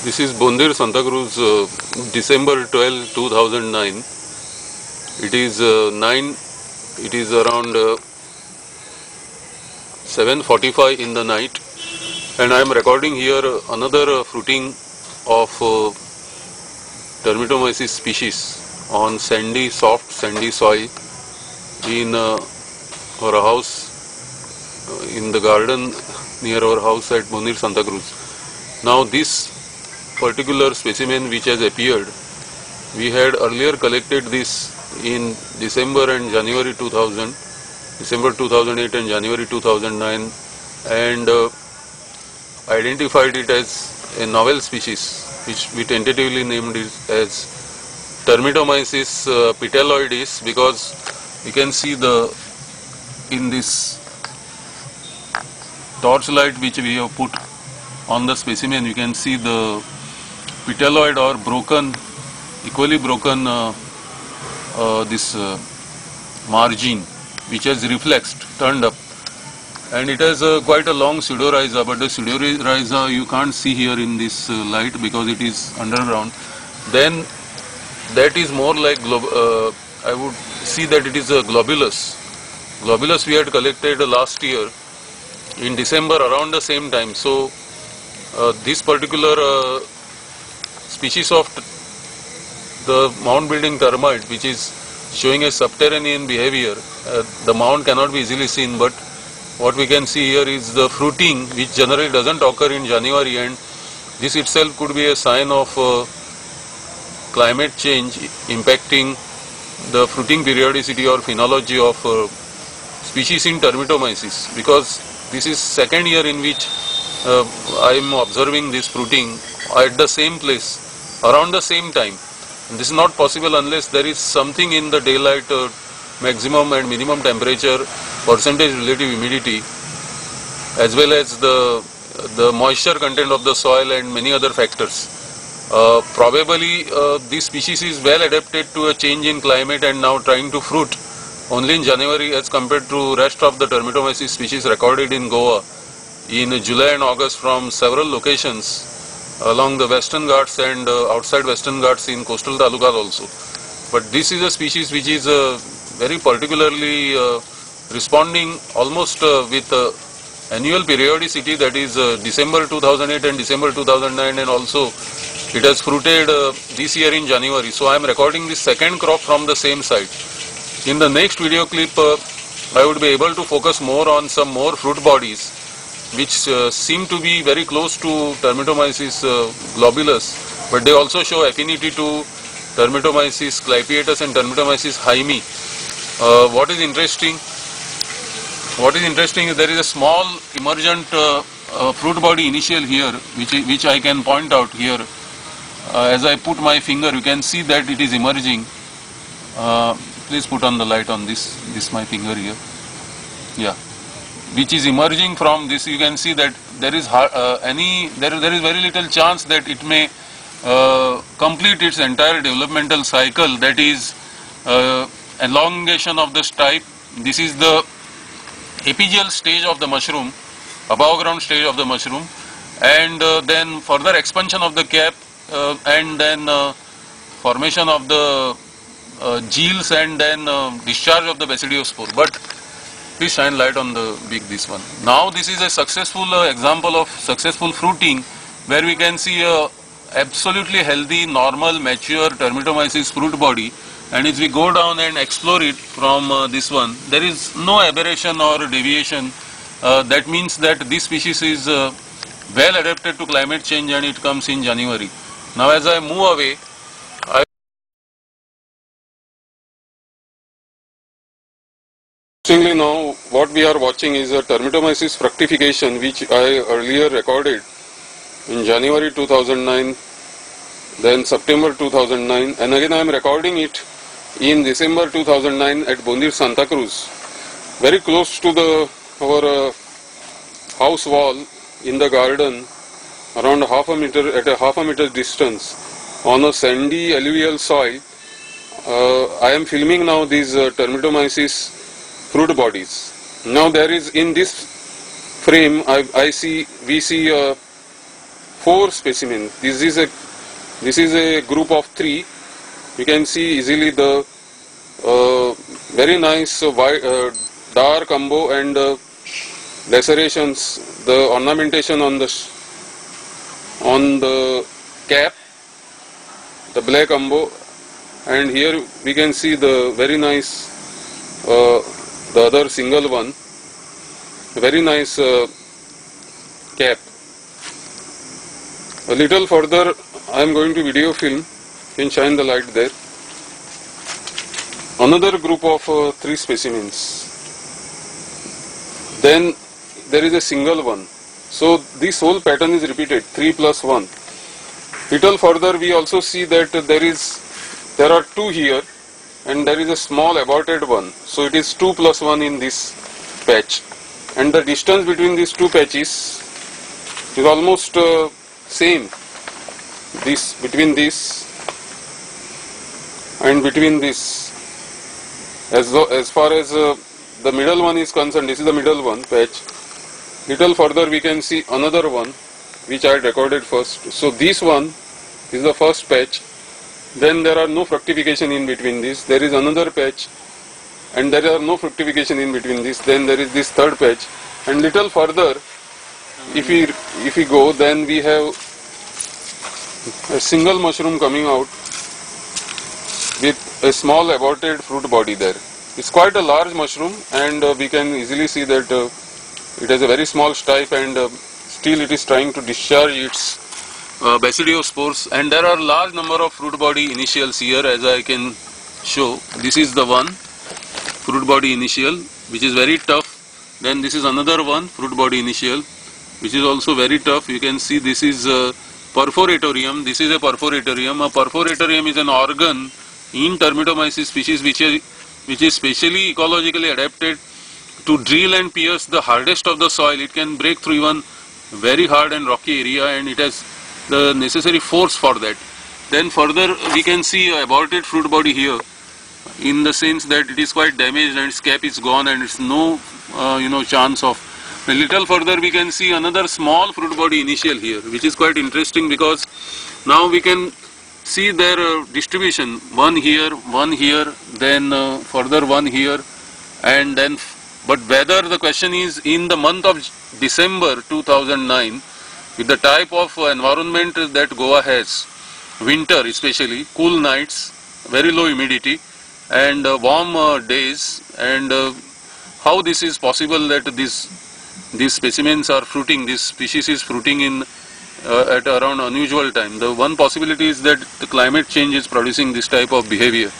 This is Bondir Santa Cruz, December 12, 2009. It is It is around 7:45 in the night, and I am recording here another fruiting of Termitomyces species on soft sandy soil in our house, in the garden near our house at Bondir Santa Cruz. Now this particular specimen which has appeared, we had earlier collected this in December and January 2000, December 2008 and January 2009, and identified it as a novel species which we tentatively named it as Termitomyces petalloides, because you can see in this torchlight which we have put on the specimen, you can see the petalloid or equally broken this margin which has turned up, and it has quite a long pseudorhiza, but the pseudorhiza you can't see here in this light because it is underground. Then that is more like I would see that it is a globulus. Globulus we had collected last year in December around the same time. So this particular species of the mound building termite, which is showing a subterranean behavior, the mound cannot be easily seen, but what we can see here is the fruiting, which generally doesn't occur in January, and this itself could be a sign of climate change impacting the fruiting periodicity or phenology of species in Termitomyces, because this is second year in which I am observing this fruiting at the same place around the same time. And this is not possible unless there is something in the daylight maximum and minimum temperature, percentage relative humidity, as well as the moisture content of the soil and many other factors. Probably this species is well adapted to a change in climate and now trying to fruit only in January as compared to rest of the Termitomyces species recorded in Goa in July and August from several locations along the Western Ghats and outside Western Ghats in coastal talukas also. But this is a species which is very particularly responding almost with annual periodicity, that is December 2008 and December 2009, and also it has fruited this year in January. So I am recording this second crop from the same site. In the next video clip I would be able to focus more on some more fruit bodies which seem to be very close to Termitomyces globulus, but they also show affinity to Termitomyces clypeatus and Termitomyces hyemi. What is interesting is there is a small emergent fruit body initial here, which I can point out here. As I put my finger, you can see that it is emerging. Please put on the light on this my finger here. Yeah. Which is emerging from this. You can see that there is there is very little chance that it may complete its entire developmental cycle, that is elongation of the stipe. This is the apigeal stage of the mushroom, above ground stage of the mushroom, and then further expansion of the cap, and then formation of the gills, and then discharge of the basidiospore. But please shine light on this one. Now this is a successful example of successful fruiting, where we can see a absolutely healthy, normal, mature Termitomyces fruit body, and if we go down and explore it from this one, there is no aberration or deviation. That means that this species is well adapted to climate change, and it comes in January. Now as I move away, interestingly, now what we are watching is a Termitomyces fructification, which I earlier recorded in January 2009, then September 2009, and again I am recording it in December 2009 at Bondir Santa Cruz, very close to our house wall in the garden, around half a meter distance on a sandy alluvial soil. I am filming now these Termitomyces fruit bodies. Now there is, in this frame we see 4 specimens. This is a group of 3. You can see easily the very nice dark umbo and lacerations, the ornamentation on the cap, the black umbo, and here we can see the very nice the other single one, very nice cap. A little further I am going to video film, can shine the light there. Another group of 3 specimens. Then there is a single one. So this whole pattern is repeated, 3 plus 1. Little further we also see that there are 2 here and there is a small aborted one. So it is 2 plus 1 in this patch. And the distance between these 2 patches is almost same. Between this and between this. As far as the middle one is concerned, this is the middle one patch. Little further we can see another one which I had recorded first. So this one is the first patch. Then there are no fructification in between this. There is another patch and there are no fructification in between this. Then there is this third patch. And little further, if we go, then we have a single mushroom coming out with a small aborted fruit body there. It's quite a large mushroom, and we can easily see that it has a very small stipe, and still it is trying to discharge its basidiospores, and there are large number of fruit body initials here, as I can show. This is the one fruit body initial which is very tough. Then this is another one fruit body initial which is also very tough. You can see this is Perforatorium. This is a Perforatorium. A Perforatorium is an organ in Termitomyces species which is specially ecologically adapted to drill and pierce the hardest of the soil. It can break through even very hard and rocky area, and it has the necessary force for that. Then further we can see a aborted fruit body here, in the sense that it is quite damaged and its cap is gone and it's no chance of. A little further we can see another small fruit body initial here, which is quite interesting because now we can see their distribution. One here, then further one here, and then, but whether the question is in the month of December 2009, with the type of environment that Goa has, winter especially, cool nights, very low humidity and warm days, and how this is possible that these specimens are fruiting, this species is fruiting in at around unusual time. The one possibility is that the climate change is producing this type of behavior.